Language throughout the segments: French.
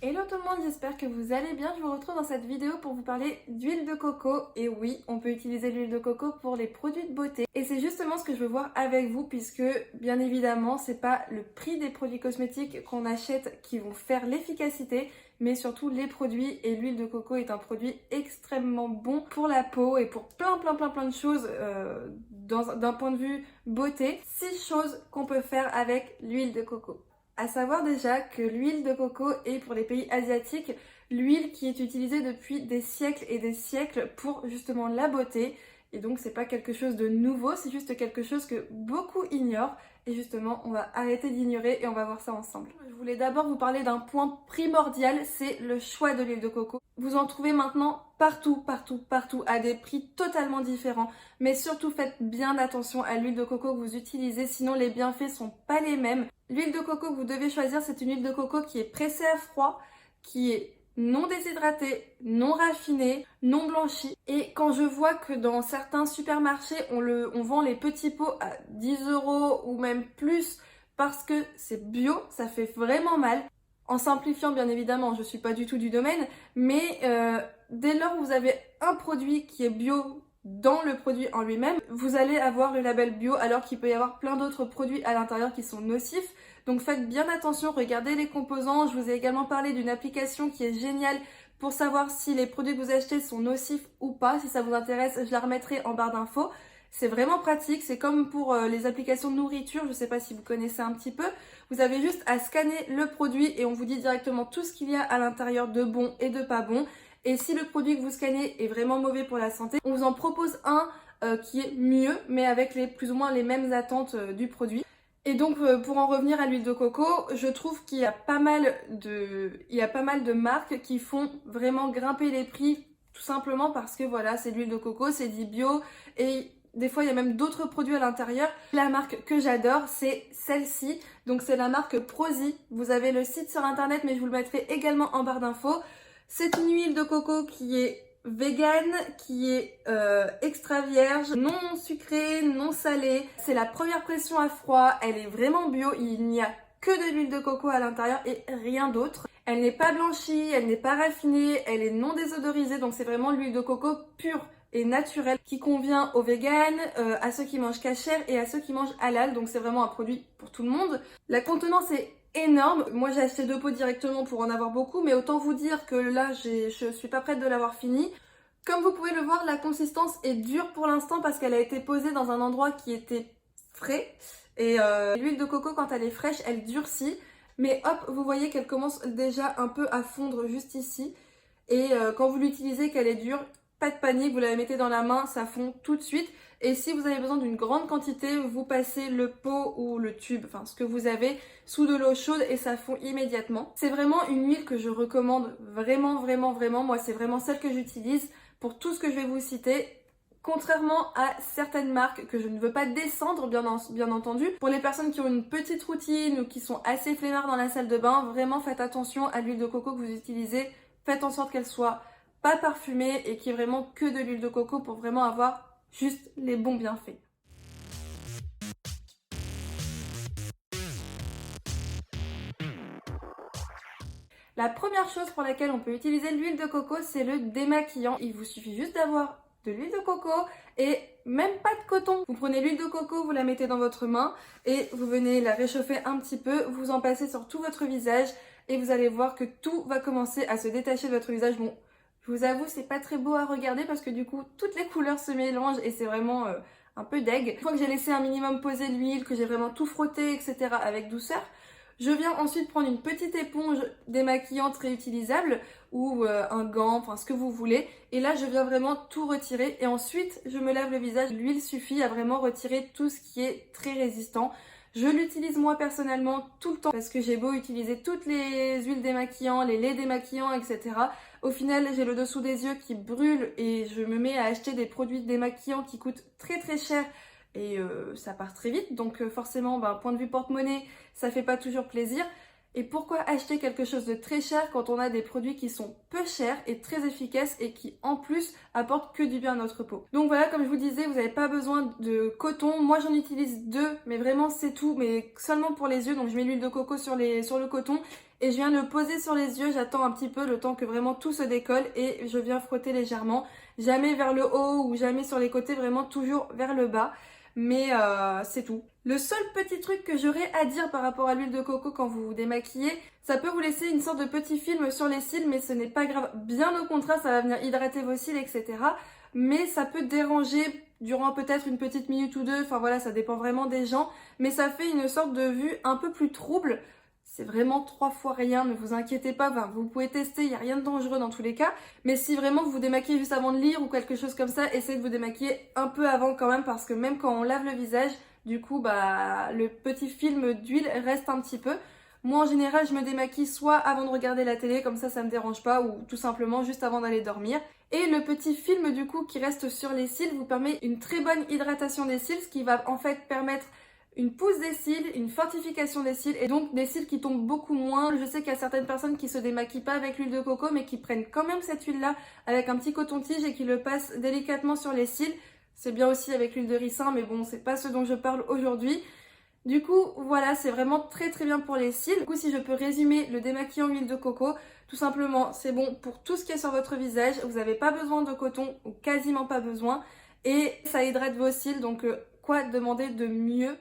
Hello tout le monde, j'espère que vous allez bien. Je vous retrouve dans cette vidéo pour vous parler d'huile de coco. Et oui, on peut utiliser l'huile de coco pour les produits de beauté. Et c'est justement ce que je veux voir avec vous puisque bien évidemment, c'est pas le prix des produits cosmétiques qu'on achète qui vont faire l'efficacité, mais surtout les produits. Et l'huile de coco est un produit extrêmement bon pour la peau et pour plein de choses d'un point de vue beauté. 6 choses qu'on peut faire avec l'huile de coco. À savoir déjà que l'huile de coco est pour les pays asiatiques l'huile qui est utilisée depuis des siècles et des siècles pour justement la beauté. Et donc c'est pas quelque chose de nouveau, c'est juste quelque chose que beaucoup ignorent. Et justement, on va arrêter d'ignorer et on va voir ça ensemble. Je voulais d'abord vous parler d'un point primordial, c'est le choix de l'huile de coco. Vous en trouvez maintenant partout, à des prix totalement différents. Mais surtout faites bien attention à l'huile de coco que vous utilisez, sinon les bienfaits sont pas les mêmes. L'huile de coco que vous devez choisir, c'est une huile de coco qui est pressée à froid, qui est non déshydratée, non raffinée, non blanchie. Et quand je vois que dans certains supermarchés, on vend les petits pots à 10 € ou même plus parce que c'est bio, ça fait vraiment mal. En simplifiant, bien évidemment, je ne suis pas du tout du domaine, mais dès lors où vous avez un produit qui est bio dans le produit en lui-même, vous allez avoir le label bio alors qu'il peut y avoir plein d'autres produits à l'intérieur qui sont nocifs. Donc faites bien attention, regardez les composants. Je vous ai également parlé d'une application qui est géniale pour savoir si les produits que vous achetez sont nocifs ou pas. Si ça vous intéresse, je la remettrai en barre d'infos. C'est vraiment pratique, c'est comme pour les applications de nourriture, je ne sais pas si vous connaissez un petit peu. Vous avez juste à scanner le produit et on vous dit directement tout ce qu'il y a à l'intérieur de bon et de pas bon. Et si le produit que vous scannez est vraiment mauvais pour la santé, on vous en propose un qui est mieux, mais avec plus ou moins les mêmes attentes du produit. Et donc pour en revenir à l'huile de coco, je trouve qu'il y a pas mal de marques qui font vraiment grimper les prix tout simplement parce que voilà, c'est de l'huile de coco, c'est dit bio et des fois il y a même d'autres produits à l'intérieur. La marque que j'adore, c'est celle-ci. Donc c'est la marque Prozee. Vous avez le site sur internet mais je vous le mettrai également en barre d'infos. C'est une huile de coco qui est vegan, qui est extra vierge, non sucrée, non salée. C'est la première pression à froid, elle est vraiment bio, il n'y a que de l'huile de coco à l'intérieur et rien d'autre. Elle n'est pas blanchie, elle n'est pas raffinée, elle est non désodorisée, donc c'est vraiment l'huile de coco pure et naturelle qui convient aux véganes, à ceux qui mangent kasher et à ceux qui mangent halal, donc c'est vraiment un produit pour tout le monde. La contenance est énorme. Moi j'ai acheté 2 pots directement pour en avoir beaucoup, mais autant vous dire que là je suis pas prête de l'avoir fini. Comme vous pouvez le voir, la consistance est dure pour l'instant parce qu'elle a été posée dans un endroit qui était frais. Et l'huile de coco, quand elle est fraîche, elle durcit. Mais hop, vous voyez qu'elle commence déjà un peu à fondre juste ici. Et quand vous l'utilisez, qu'elle est dure, pas de panique, vous la mettez dans la main, ça fond tout de suite. Et si vous avez besoin d'une grande quantité, vous passez le pot ou le tube, enfin ce que vous avez, sous de l'eau chaude et ça fond immédiatement. C'est vraiment une huile que je recommande vraiment. Moi, c'est vraiment celle que j'utilise pour tout ce que je vais vous citer. Contrairement à certaines marques que je ne veux pas descendre, bien entendu, pour les personnes qui ont une petite routine ou qui sont assez flemmards dans la salle de bain, vraiment faites attention à l'huile de coco que vous utilisez. Faites en sorte qu'elle soit pas parfumée et qu'il y ait vraiment que de l'huile de coco pour vraiment avoir juste les bons bienfaits. La première chose pour laquelle on peut utiliser l'huile de coco, c'est le démaquillant. Il vous suffit juste d'avoir de l'huile de coco et même pas de coton. Vous prenez l'huile de coco, vous la mettez dans votre main et vous venez la réchauffer un petit peu, vous en passez sur tout votre visage et vous allez voir que tout va commencer à se détacher de votre visage. Bon, je vous avoue, c'est pas très beau à regarder parce que du coup, toutes les couleurs se mélangent et c'est vraiment un peu deg. Une fois que j'ai laissé un minimum poser l'huile, que j'ai vraiment tout frotté, etc. avec douceur, je viens ensuite prendre une petite éponge démaquillante réutilisable ou un gant, enfin ce que vous voulez. Et là, je viens vraiment tout retirer et ensuite, je me lave le visage. L'huile suffit à vraiment retirer tout ce qui est très résistant. Je l'utilise moi personnellement tout le temps parce que j'ai beau utiliser toutes les huiles démaquillantes, les laits démaquillants, etc. Au final, j'ai le dessous des yeux qui brûle et je me mets à acheter des produits démaquillants qui coûtent très cher. Et ça part très vite, donc forcément, point de vue porte-monnaie, ça fait pas toujours plaisir. Et pourquoi acheter quelque chose de très cher quand on a des produits qui sont peu chers et très efficaces et qui en plus apportent que du bien à notre peau. Donc voilà, comme je vous disais, vous n'avez pas besoin de coton. Moi j'en utilise deux, mais vraiment c'est tout, mais seulement pour les yeux. Donc je mets l'huile de coco sur le coton et je viens le poser sur les yeux. J'attends un petit peu le temps que vraiment tout se décolle et je viens frotter légèrement. Jamais vers le haut ou jamais sur les côtés, vraiment toujours vers le bas. Mais c'est tout. Le seul petit truc que j'aurais à dire par rapport à l'huile de coco quand vous vous démaquillez, ça peut vous laisser une sorte de petit film sur les cils, mais ce n'est pas grave. Bien au contraire, ça va venir hydrater vos cils, etc. Mais ça peut déranger durant peut-être une petite minute ou deux. Enfin voilà, ça dépend vraiment des gens. Mais ça fait une sorte de vue un peu plus trouble. C'est vraiment 3 fois rien, ne vous inquiétez pas, enfin, vous pouvez tester, il n'y a rien de dangereux dans tous les cas. Mais si vraiment vous vous démaquillez juste avant de lire ou quelque chose comme ça, essayez de vous démaquiller un peu avant quand même, parce que même quand on lave le visage, du coup, le petit film d'huile reste un petit peu. Moi, en général, je me démaquille soit avant de regarder la télé, comme ça me dérange pas, ou tout simplement juste avant d'aller dormir. Et le petit film, du coup, qui reste sur les cils, vous permet une très bonne hydratation des cils, ce qui va en fait permettre une pousse des cils, une fortification des cils et donc des cils qui tombent beaucoup moins. Je sais qu'il y a certaines personnes qui se démaquillent pas avec l'huile de coco mais qui prennent quand même cette huile là avec un petit coton-tige et qui le passent délicatement sur les cils. C'est bien aussi avec l'huile de ricin mais bon, c'est pas ce dont je parle aujourd'hui. Du coup, voilà, c'est vraiment très très bien pour les cils. Du coup, si je peux résumer le démaquillant huile de coco, tout simplement, c'est bon pour tout ce qui est sur votre visage. Vous n'avez pas besoin de coton ou quasiment pas besoin et ça hydrate vos cils, donc quoi demander de mieux?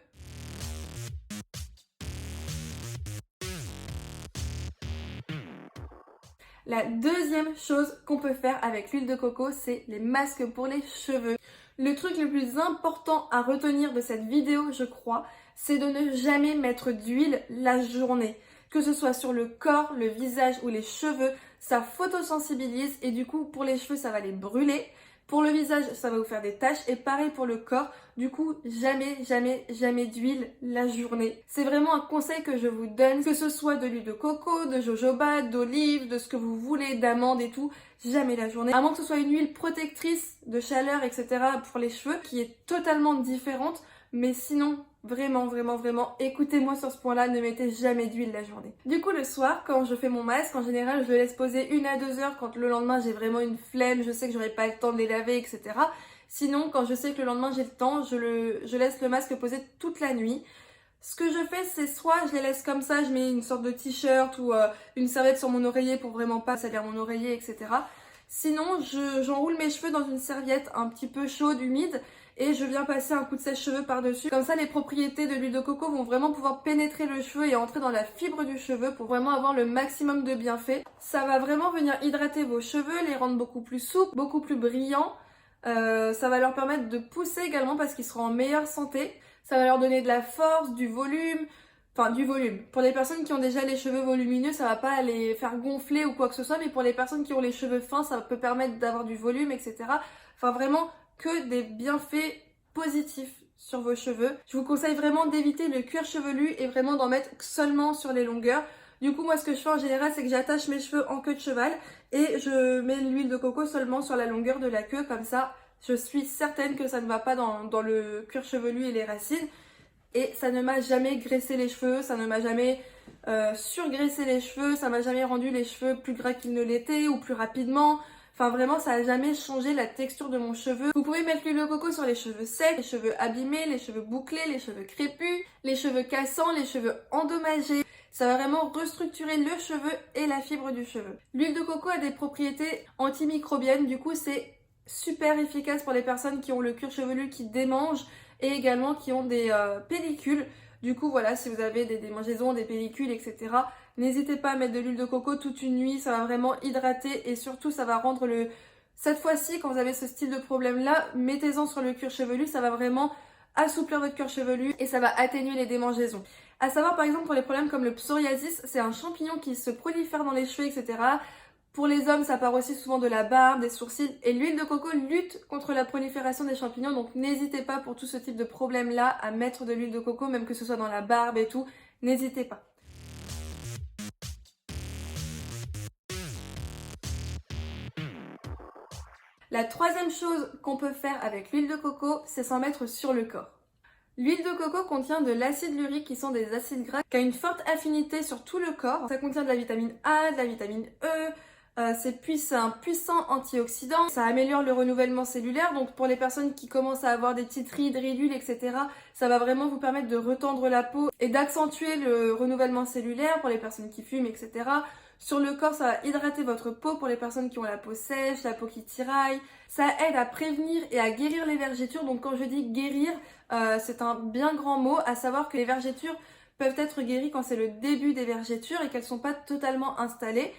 La deuxième chose qu'on peut faire avec l'huile de coco, c'est les masques pour les cheveux. Le truc le plus important à retenir de cette vidéo, je crois, c'est de ne jamais mettre d'huile la journée. Que ce soit sur le corps, le visage ou les cheveux, ça photosensibilise et du coup pour les cheveux ça va les brûler. Pour le visage, ça va vous faire des taches et pareil pour le corps. Du coup, jamais, jamais, jamais d'huile la journée. C'est vraiment un conseil que je vous donne, que ce soit de l'huile de coco, de jojoba, d'olive, de ce que vous voulez, d'amande et tout, jamais la journée. À moins que ce soit une huile protectrice de chaleur, etc. pour les cheveux, qui est totalement différente. Mais sinon, vraiment, vraiment, vraiment, écoutez-moi sur ce point-là, ne mettez jamais d'huile la journée. Du coup, le soir, quand je fais mon masque, en général, je le laisse poser 1 à 2 heures quand le lendemain j'ai vraiment une flemme, je sais que j'aurai pas le temps de les laver, etc. Sinon, quand je sais que le lendemain j'ai le temps, je laisse le masque poser toute la nuit. Ce que je fais, c'est soit je les laisse comme ça, je mets une sorte de t-shirt ou une serviette sur mon oreiller pour vraiment pas salir mon oreiller, etc. Sinon, j'enroule mes cheveux dans une serviette un petit peu chaude, humide, et je viens passer un coup de sèche-cheveux par-dessus. Comme ça, les propriétés de l'huile de coco vont vraiment pouvoir pénétrer le cheveu et entrer dans la fibre du cheveu pour vraiment avoir le maximum de bienfaits. Ça va vraiment venir hydrater vos cheveux, les rendre beaucoup plus souples, beaucoup plus brillants. Ça va leur permettre de pousser également parce qu'ils seront en meilleure santé. Ça va leur donner de la force, du volume. Enfin, du volume. Pour les personnes qui ont déjà les cheveux volumineux, ça va pas les faire gonfler ou quoi que ce soit, mais pour les personnes qui ont les cheveux fins, ça peut permettre d'avoir du volume, etc. Enfin, vraiment que des bienfaits positifs sur vos cheveux. Je vous conseille vraiment d'éviter le cuir chevelu et vraiment d'en mettre seulement sur les longueurs. Du coup, moi, ce que je fais en général, c'est que j'attache mes cheveux en queue de cheval et je mets l'huile de coco seulement sur la longueur de la queue. Comme ça, je suis certaine que ça ne va pas dans le cuir chevelu et les racines. Et ça ne m'a jamais graissé les cheveux, ça ne m'a jamais surgraissé les cheveux, ça m'a jamais rendu les cheveux plus gras qu'ils ne l'étaient ou plus rapidement. Enfin vraiment, ça n'a jamais changé la texture de mon cheveu. Vous pouvez mettre l'huile de coco sur les cheveux secs, les cheveux abîmés, les cheveux bouclés, les cheveux crépus, les cheveux cassants, les cheveux endommagés. Ça va vraiment restructurer le cheveu et la fibre du cheveu. L'huile de coco a des propriétés antimicrobiennes, du coup c'est super efficace pour les personnes qui ont le cuir chevelu qui démange et également qui ont des pellicules. Du coup voilà, si vous avez des démangeaisons, des pellicules, etc. N'hésitez pas à mettre de l'huile de coco toute une nuit, ça va vraiment hydrater et surtout ça va rendre le... Cette fois-ci, quand vous avez ce style de problème là, mettez-en sur le cuir chevelu, ça va vraiment assouplir votre cuir chevelu et ça va atténuer les démangeaisons. À savoir par exemple pour les problèmes comme le psoriasis, c'est un champignon qui se prolifère dans les cheveux, etc. Pour les hommes, ça part aussi souvent de la barbe, des sourcils. Et l'huile de coco lutte contre la prolifération des champignons. Donc n'hésitez pas pour tout ce type de problème-là à mettre de l'huile de coco, même que ce soit dans la barbe et tout. N'hésitez pas. La troisième chose qu'on peut faire avec l'huile de coco, c'est s'en mettre sur le corps. L'huile de coco contient de l'acide urique qui sont des acides gras qui a une forte affinité sur tout le corps. Ça contient de la vitamine A, de la vitamine E, c'est un puissant antioxydant, ça améliore le renouvellement cellulaire, donc pour les personnes qui commencent à avoir des petites rides, ridules, etc., ça va vraiment vous permettre de retendre la peau et d'accentuer le renouvellement cellulaire pour les personnes qui fument, etc. Sur le corps, ça va hydrater votre peau pour les personnes qui ont la peau sèche, la peau qui tiraille. Ça aide à prévenir et à guérir les vergetures, donc quand je dis guérir, c'est un bien grand mot, à savoir que les vergetures peuvent être guéries quand c'est le début des vergetures et qu'elles ne sont pas totalement installées.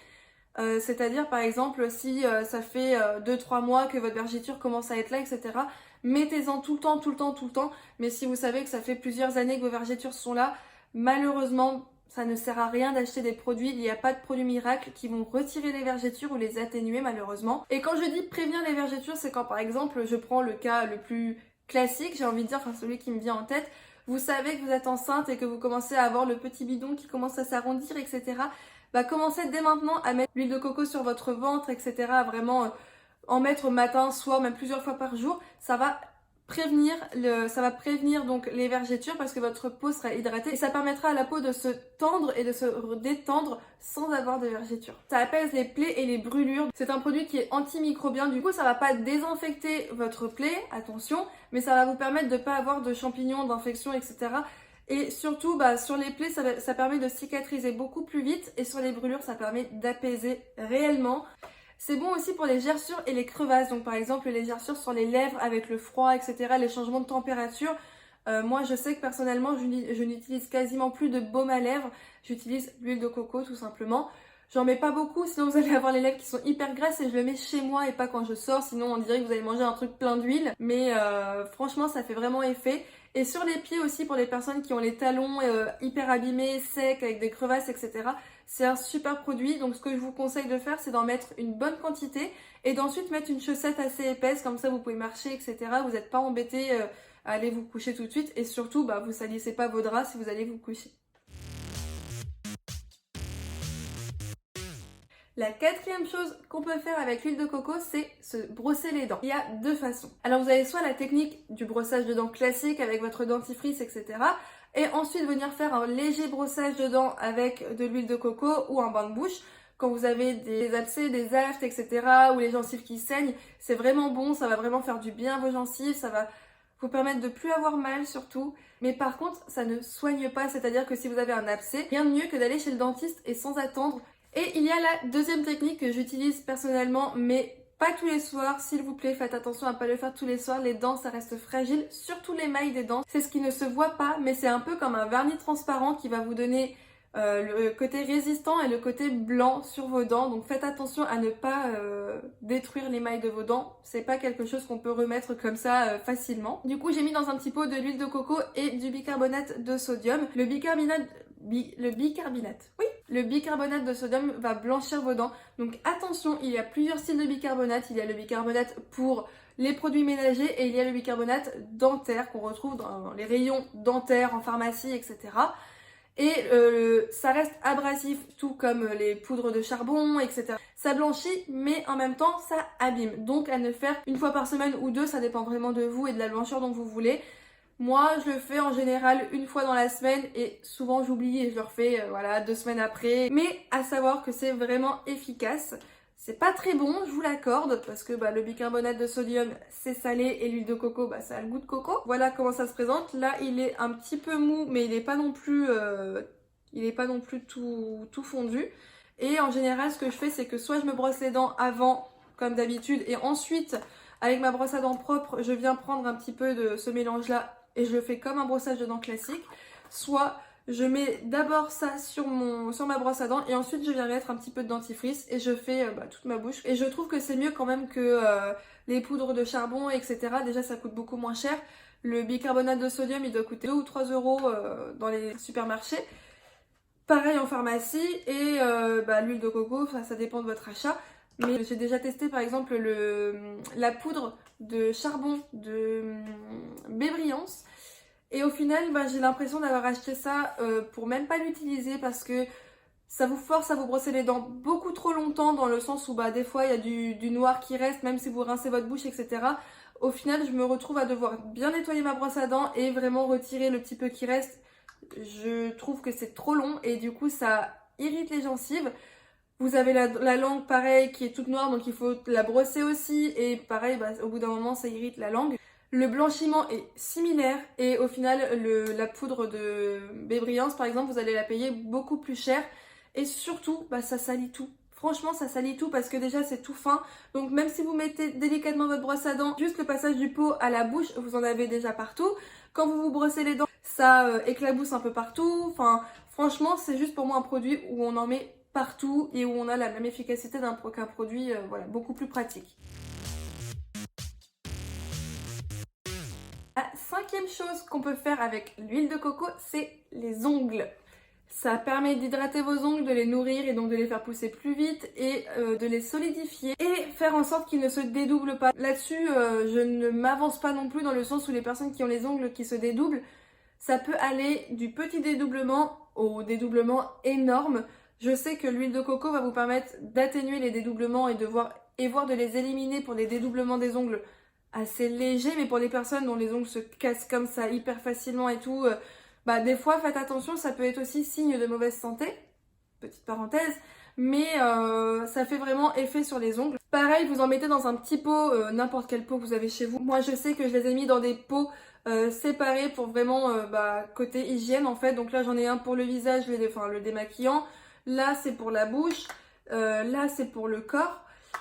C'est-à-dire par exemple si ça fait 2-3 mois que votre vergeture commence à être là, etc. Mettez-en tout le temps, tout le temps, tout le temps. Mais si vous savez que ça fait plusieurs années que vos vergetures sont là, malheureusement ça ne sert à rien d'acheter des produits. Il n'y a pas de produits miracles qui vont retirer les vergetures ou les atténuer malheureusement. Et quand je dis prévenir les vergetures, c'est quand par exemple je prends le cas le plus classique, j'ai envie de dire, enfin celui qui me vient en tête. Vous savez que vous êtes enceinte et que vous commencez à avoir le petit bidon qui commence à s'arrondir, etc. Bah, commencez dès maintenant à mettre l'huile de coco sur votre ventre, etc. À vraiment en mettre matin, soir, même plusieurs fois par jour. Ça va prévenir donc les vergetures parce que votre peau sera hydratée et ça permettra à la peau de se tendre et de se détendre sans avoir de vergetures. Ça apaise les plaies et les brûlures. C'est un produit qui est antimicrobien, du coup ça va pas désinfecter votre plaie, attention, mais ça va vous permettre de pas avoir de champignons, d'infections, etc. Et surtout, sur les plaies, ça permet de cicatriser beaucoup plus vite et sur les brûlures, ça permet d'apaiser réellement. C'est bon aussi pour les gerçures et les crevasses. Donc par exemple, les gerçures sur les lèvres avec le froid, etc., les changements de température. Moi, je sais que personnellement, je n'utilise quasiment plus de baume à lèvres. J'utilise l'huile de coco tout simplement. J'en mets pas beaucoup, sinon vous allez avoir les lèvres qui sont hyper grasses et je le mets chez moi et pas quand je sors, sinon on dirait que vous allez manger un truc plein d'huile. Mais franchement, ça fait vraiment effet. Et sur les pieds aussi, pour les personnes qui ont les talons hyper abîmés, secs, avec des crevasses, etc., c'est un super produit. Donc ce que je vous conseille de faire, c'est d'en mettre une bonne quantité et d'ensuite mettre une chaussette assez épaisse, comme ça vous pouvez marcher, etc. Vous n'êtes pas embêté à aller vous coucher tout de suite et surtout, vous salissez pas vos draps si vous allez vous coucher. La quatrième chose qu'on peut faire avec l'huile de coco, c'est se brosser les dents. Il y a deux façons. Alors vous avez soit la technique du brossage de dents classique avec votre dentifrice, etc. Et ensuite venir faire un léger brossage de dents avec de l'huile de coco ou un bain de bouche. Quand vous avez des abcès, des aftes, etc. ou les gencives qui saignent, c'est vraiment bon, ça va vraiment faire du bien à vos gencives, ça va vous permettre de plus avoir mal surtout. Mais par contre, ça ne soigne pas, c'est-à-dire que si vous avez un abcès, rien de mieux que d'aller chez le dentiste et sans attendre. Et il y a la deuxième technique que j'utilise personnellement, mais pas tous les soirs, s'il vous plaît, faites attention à ne pas le faire tous les soirs, les dents ça reste fragile, surtout les mailles des dents. C'est ce qui ne se voit pas, mais c'est un peu comme un vernis transparent qui va vous donner le côté résistant et le côté blanc sur vos dents. Donc faites attention à ne pas détruire les mailles de vos dents, c'est pas quelque chose qu'on peut remettre comme ça facilement. Du coup j'ai mis dans un petit pot de l'huile de coco et du bicarbonate de sodium. Le bicarbonate de sodium va blanchir vos dents. Donc attention, il y a plusieurs styles de bicarbonate. Il y a le bicarbonate pour les produits ménagers et il y a le bicarbonate dentaire qu'on retrouve dans les rayons dentaires en pharmacie, etc. Et ça reste abrasif, tout comme les poudres de charbon, etc. Ça blanchit, mais en même temps, ça abîme. Donc à ne faire une fois par semaine ou deux, ça dépend vraiment de vous et de la blancheur dont vous voulez. Moi, je le fais en général une fois dans la semaine et souvent j'oublie et je le refais 2 semaines après. Mais à savoir que c'est vraiment efficace. C'est pas très bon, je vous l'accorde, parce que le bicarbonate de sodium c'est salé et l'huile de coco ça a le goût de coco. Voilà comment ça se présente. Là il est un petit peu mou mais il est pas non plus, tout fondu. Et en général ce que je fais c'est que soit je me brosse les dents avant comme d'habitude et ensuite avec ma brosse à dents propre je viens prendre un petit peu de ce mélange là et je le fais comme un brossage de dents classique. Soit je mets d'abord ça sur ma brosse à dents et ensuite je viens mettre un petit peu de dentifrice et je fais toute ma bouche. Et je trouve que c'est mieux quand même que les poudres de charbon, etc. Déjà ça coûte beaucoup moins cher. Le bicarbonate de sodium il doit coûter 2 ou 3 euros dans les supermarchés. Pareil en pharmacie et l'huile de coco, ça dépend de votre achat. Mais j'ai déjà testé par exemple la poudre de charbon de Bébriance. Et au final, j'ai l'impression d'avoir acheté ça pour même pas l'utiliser parce que Ça vous force à vous brosser les dents beaucoup trop longtemps dans le sens où des fois il y a du noir qui reste, même si vous rincez votre bouche, etc. Au final, je me retrouve à devoir bien nettoyer ma brosse à dents et vraiment retirer le petit peu qui reste. Je trouve que c'est trop long et du coup ça irrite les gencives. Vous avez la langue pareil qui est toute noire, donc il faut la brosser aussi et pareil, au bout d'un moment ça irrite la langue. Le blanchiment est similaire et au final la poudre de Bébriance par exemple, vous allez la payer beaucoup plus cher et surtout ça salit tout. Franchement ça salit tout parce que déjà c'est tout fin, donc même si vous mettez délicatement votre brosse à dents, juste le passage du pot à la bouche, vous en avez déjà partout. Quand vous vous brossez les dents, ça éclabousse un peu partout, enfin franchement c'est juste pour moi un produit où on en met partout et où on a la même efficacité qu'un produit voilà, beaucoup plus pratique. La cinquième chose qu'on peut faire avec l'huile de coco, c'est les ongles. Ça permet d'hydrater vos ongles, de les nourrir et donc de les faire pousser plus vite et de les solidifier et faire en sorte qu'ils ne se dédoublent pas. Là-dessus, je ne m'avance pas non plus dans le sens où les personnes qui ont les ongles qui se dédoublent, ça peut aller du petit dédoublement au dédoublement énorme. Je sais que l'huile de coco va vous permettre d'atténuer les dédoublements et voire de les éliminer pour les dédoublements des ongles assez légers, mais pour les personnes dont les ongles se cassent comme ça hyper facilement et tout, des fois faites attention, ça peut être aussi signe de mauvaise santé, petite parenthèse, mais ça fait vraiment effet sur les ongles. Pareil, vous en mettez dans un petit pot, n'importe quel pot que vous avez chez vous. Moi je sais que je les ai mis dans des pots séparés pour vraiment côté hygiène en fait. Donc là j'en ai un pour le visage, le démaquillant, là c'est pour la bouche, là c'est pour le corps.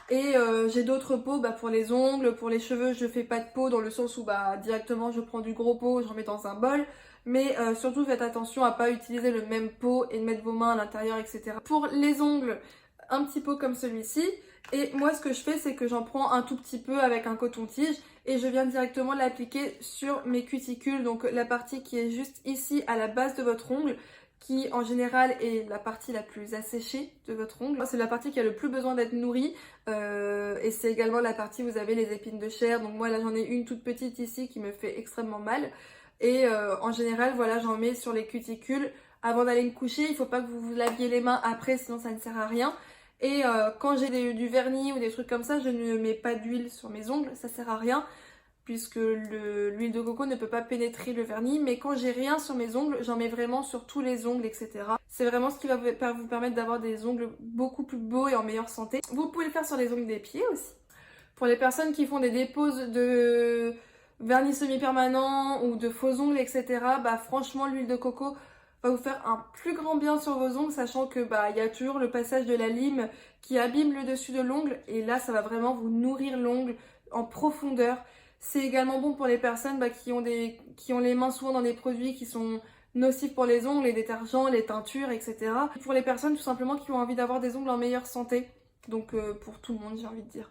Et j'ai d'autres pots pour les ongles, pour les cheveux, je fais pas de pot dans le sens où directement je prends du gros pot, j'en mets dans un bol. Mais surtout faites attention à pas utiliser le même pot et de mettre vos mains à l'intérieur, etc. Pour les ongles, un petit pot comme celui-ci. Et moi ce que je fais c'est que j'en prends un tout petit peu avec un coton-tige et je viens directement l'appliquer sur mes cuticules. Donc la partie qui est juste ici à la base de votre ongle, qui en général est la partie la plus asséchée de votre ongle. C'est la partie qui a le plus besoin d'être nourrie et c'est également la partie où vous avez les épines de chair. Donc moi là j'en ai une toute petite ici qui me fait extrêmement mal et en général voilà j'en mets sur les cuticules avant d'aller me coucher. Il faut pas que vous vous laviez les mains après sinon ça ne sert à rien. Et quand j'ai du vernis ou des trucs comme ça, je ne mets pas d'huile sur mes ongles, ça sert à rien puisque l'huile de coco ne peut pas pénétrer le vernis, mais quand j'ai rien sur mes ongles, j'en mets vraiment sur tous les ongles, etc. C'est vraiment ce qui va vous permettre d'avoir des ongles beaucoup plus beaux et en meilleure santé. Vous pouvez le faire sur les ongles des pieds aussi. Pour les personnes qui font des déposes de vernis semi-permanent ou de faux ongles, etc., franchement, l'huile de coco va vous faire un plus grand bien sur vos ongles, sachant que il y a toujours le passage de la lime qui abîme le dessus de l'ongle, et là, ça va vraiment vous nourrir l'ongle en profondeur. C'est également bon pour les personnes qui ont les mains souvent dans des produits qui sont nocifs pour les ongles, les détergents, les teintures, etc. Et pour les personnes tout simplement qui ont envie d'avoir des ongles en meilleure santé. Donc pour tout le monde, j'ai envie de dire.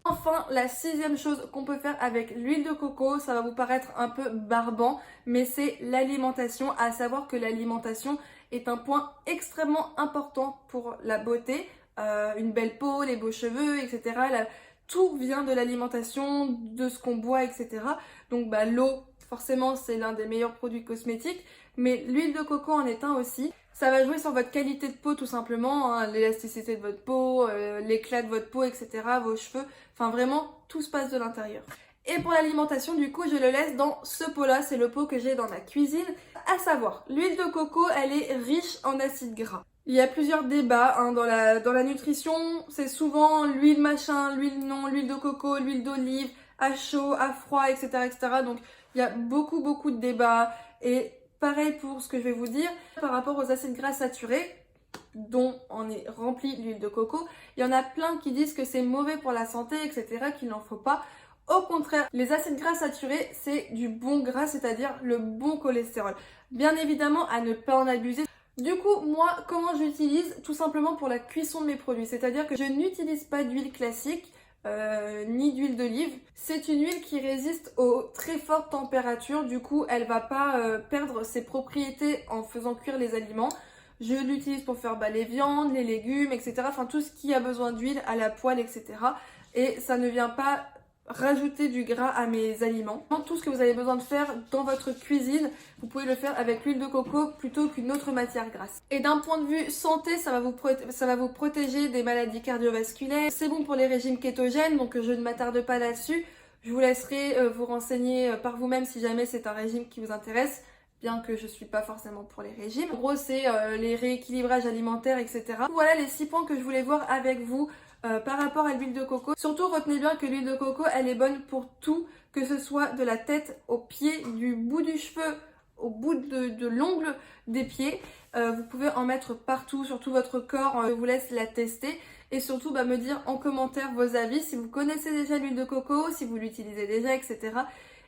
Enfin, la sixième chose qu'on peut faire avec l'huile de coco, ça va vous paraître un peu barbant, mais c'est l'alimentation, à savoir que l'alimentation est un point extrêmement important pour la beauté. Une belle peau, les beaux cheveux, etc. Tout vient de l'alimentation, de ce qu'on boit, etc. Donc l'eau, forcément, c'est l'un des meilleurs produits cosmétiques, mais l'huile de coco en est un aussi. Ça va jouer sur votre qualité de peau tout simplement, hein, l'élasticité de votre peau, l'éclat de votre peau, etc., vos cheveux. Enfin vraiment, tout se passe de l'intérieur. Et pour l'alimentation, du coup, je le laisse dans ce pot-là. C'est le pot que j'ai dans ma cuisine. À savoir, l'huile de coco, elle est riche en acides gras. Il y a plusieurs débats dans la nutrition. C'est souvent l'huile machin, l'huile non, l'huile de coco, l'huile d'olive, à chaud, à froid, etc., etc. Donc il y a beaucoup de débats. Et pareil pour ce que je vais vous dire par rapport aux acides gras saturés dont on est rempli l'huile de coco. Il y en a plein qui disent que c'est mauvais pour la santé, etc., qu'il n'en faut pas. Au contraire, les acides gras saturés, c'est du bon gras, c'est-à-dire le bon cholestérol. Bien évidemment, à ne pas en abuser. Du coup, moi, comment j'utilise? Tout simplement pour la cuisson de mes produits. C'est-à-dire que je n'utilise pas d'huile classique, ni d'huile d'olive. C'est une huile qui résiste aux très fortes températures. Du coup, elle va pas perdre ses propriétés en faisant cuire les aliments. Je l'utilise pour faire les viandes, les légumes, etc. Enfin, tout ce qui a besoin d'huile à la poêle, etc. Et ça ne vient pas rajouter du gras à mes aliments. Tout ce que vous avez besoin de faire dans votre cuisine, vous pouvez le faire avec l'huile de coco plutôt qu'une autre matière grasse. Et d'un point de vue santé, ça va vous protéger des maladies cardiovasculaires. C'est bon pour les régimes kétogènes, donc je ne m'attarde pas là-dessus. Je vous laisserai vous renseigner par vous-même si jamais c'est un régime qui vous intéresse, bien que je suis pas forcément pour les régimes. En gros, c'est les rééquilibrages alimentaires, etc. Voilà les 6 points que je voulais voir avec vous par rapport à l'huile de coco. Surtout, retenez bien que l'huile de coco, elle est bonne pour tout, que ce soit de la tête aux pieds, du bout du cheveu au bout de l'ongle des pieds. Vous pouvez en mettre partout, sur tout votre corps. Je vous laisse la tester. Et surtout, me dire en commentaire vos avis, si vous connaissez déjà l'huile de coco, si vous l'utilisez déjà, etc.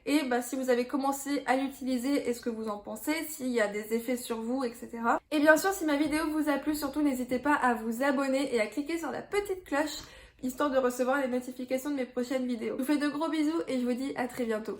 Et si vous avez commencé à l'utiliser, est-ce que vous en pensez, s'il y a des effets sur vous, etc. Et bien sûr, si ma vidéo vous a plu, surtout n'hésitez pas à vous abonner et à cliquer sur la petite cloche, histoire de recevoir les notifications de mes prochaines vidéos. Je vous fais de gros bisous et je vous dis à très bientôt.